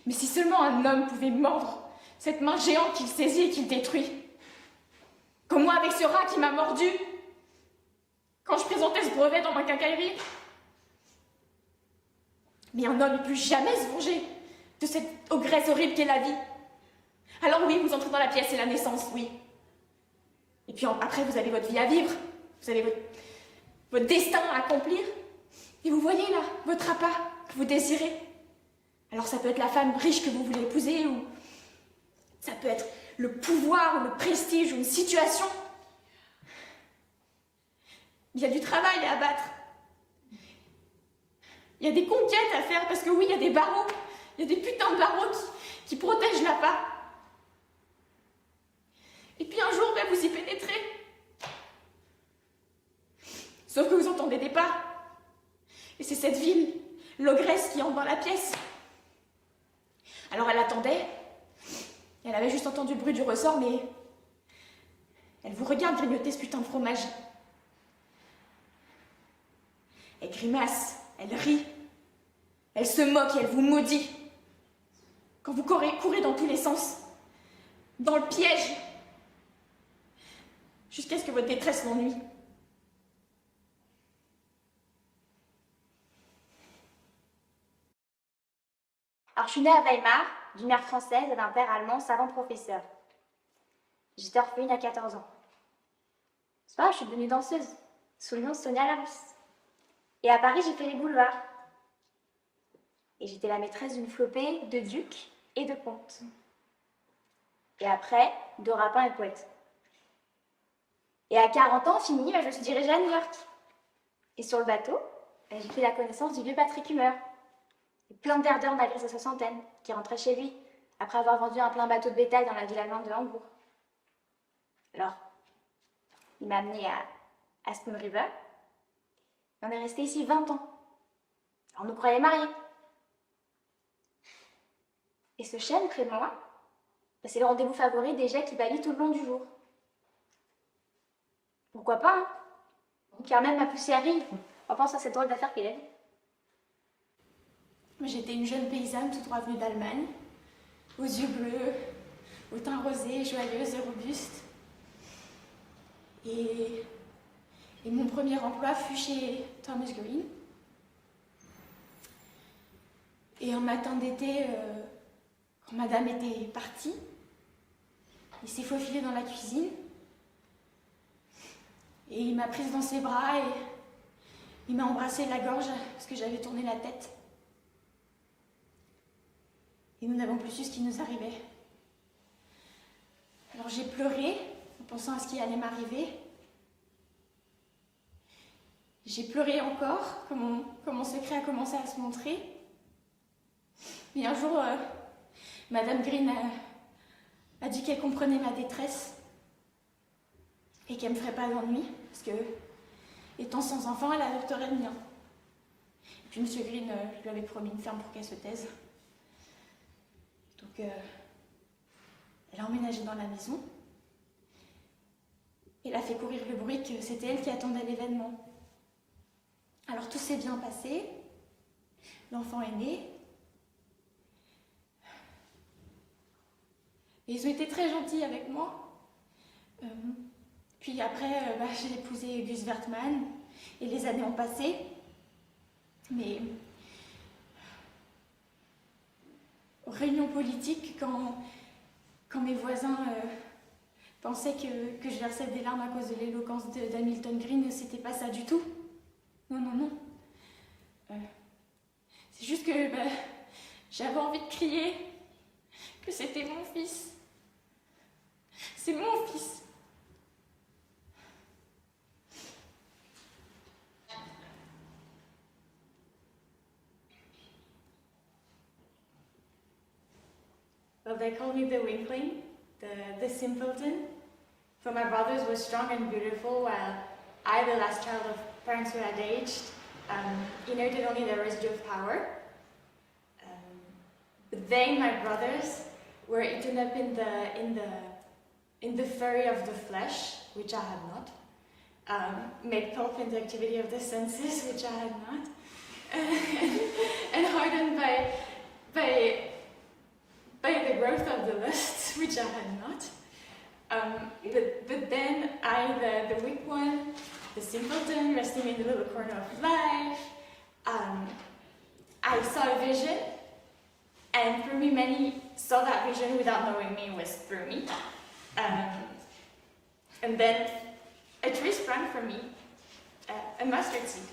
Mais si seulement un homme pouvait mordre cette main géante qu'il saisit et qu'il détruit. Comme moi avec ce rat qui m'a mordu quand je présentais ce brevet dans ma quincaillerie. Mais un homme ne peut jamais se venger de cette ogresse horrible qu'est la vie. Alors oui, vous entrez dans la pièce, c'est la naissance, oui. Et puis après, vous avez votre vie à vivre. Vous avez votre destin à accomplir. Et vous voyez là, votre appât que vous désirez. Alors ça peut être la femme riche que vous voulez épouser, ou ça peut être le pouvoir, ou le prestige, ou une situation. Il y a du travail à abattre. Il y a des conquêtes à faire, parce que oui, il y a des barreaux. Il y a des putains de barreaux qui protègent l'appât. Et puis un jour, ben, vous y pénétrez. Sauf que vous entendez des pas. Et c'est cette ville, l'ogresse, qui entre dans la pièce. Alors elle attendait. Elle avait juste entendu le bruit du ressort, mais elle vous regarde grignoter ce putain de fromage. Elle grimace, elle rit, elle se moque et elle vous maudit. Quand vous courez dans tous les sens, dans le piège, jusqu'à ce que votre détresse l'ennuie. Alors, je suis née à Weimar, d'une mère française et d'un père allemand savant professeur. J'étais orpheline à 14 ans. C'est pas grave, je suis devenue danseuse, sous le nom de Sonia Larus. Et à Paris, j'ai fait les boulevards. Et j'étais la maîtresse d'une flopée de ducs et de comtes. Et après, de rapins et poètes. Et à 40 ans, fini, je me suis dirigée à New York. Et sur le bateau, j'ai fait la connaissance du vieux Patrick Humer. Et plein d'ardeurs malgré sa soixantaine, qui rentrait chez lui, après avoir vendu un plein bateau de bétail dans la ville allemande de Hambourg. Alors, il m'a amenée à Spoon River. Et on est resté ici 20 ans. On nous croyait mariés. Et ce chêne près de moi, c'est le rendez-vous favori des jets qui balaient tout le long du jour. Pourquoi pas, hein? Car même ma poussière rire en pensant à cette drôle d'affaire qu'il a vue. J'étais une jeune paysanne tout droit venue d'Allemagne, aux yeux bleus, au teint rosé, joyeuse et robuste. Et mon premier emploi fut chez Thomas Green. Et un matin d'été, quand madame était partie, il s'est faufilé dans la cuisine. Et il m'a prise dans ses bras et il m'a embrassé la gorge parce que j'avais tourné la tête. Et nous n'avons plus su ce qui nous arrivait. Alors j'ai pleuré en pensant à ce qui allait m'arriver. J'ai pleuré encore quand mon secret a commencé à se montrer. Et un jour, Madame Green a dit qu'elle comprenait ma détresse et qu'elle ne me ferait pas d'ennui parce que, étant sans enfant, elle adopterait le mien. Et puis Monsieur Green, je lui avais promis une ferme pour qu'elle se taise. Donc, elle a emménagé dans la maison. Elle a fait courir le bruit que c'était elle qui attendait l'événement. Alors tout s'est bien passé. L'enfant est né. Et ils ont été très gentils avec moi. Puis après, j'ai épousé Gus Wertmann. Et les années ont passé. Mais aux réunions politiques, quand mes voisins pensaient que je versais des larmes à cause de l'éloquence d'Hamilton Green, c'était pas ça du tout. Non, non, non. C'est juste que j'avais envie de crier que c'était mon fils. C'est mon fils. Well, they call me the weakling, the simpleton. For my brothers were strong and beautiful, while I, the last child of parents who had aged, inherited only the residue of power. But they, my brothers, were eaten up in the fury of the flesh, which I had not, made pulp in the activity of the senses, which I had not, and hardened by had not. But then I, the weak one, the simpleton, resting in the little corner of life, I saw a vision, and through me, many saw that vision without knowing me it was through me. And then a tree sprang from me, a mustard seed.